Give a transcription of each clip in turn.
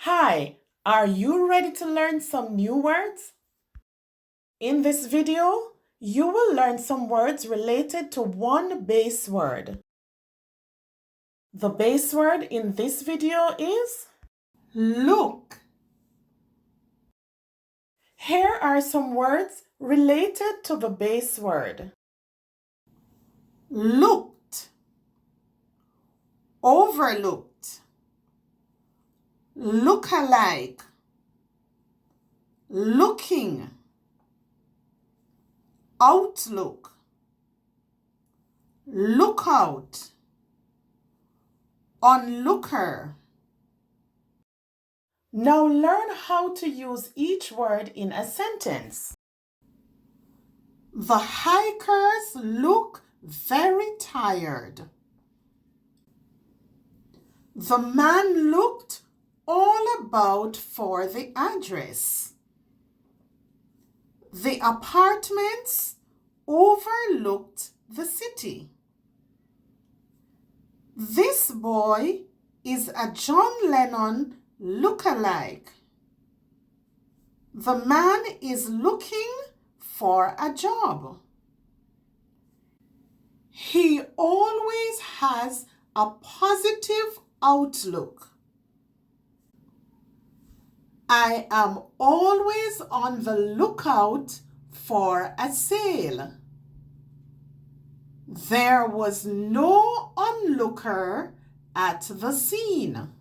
Hi, are you ready to learn some new words? In this video, you will learn some words related to one base word. The base word in this video is look. Here are some words related to the base word. Looked, overlooked, look-alike, looking, outlook, lookout, onlooker. Now learn how to use each word in a sentence. The hikers look very tired. The man looked all about for the address. The apartments overlooked the city. This boy is a John Lennon look-alike. The man is looking for a job. He always has a positive outlook. I am always on the lookout for a sale. There was no onlooker at the scene.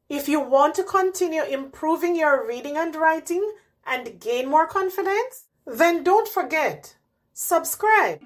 If you want to continue improving your reading and writing and gain more confidence, then don't forget, subscribe.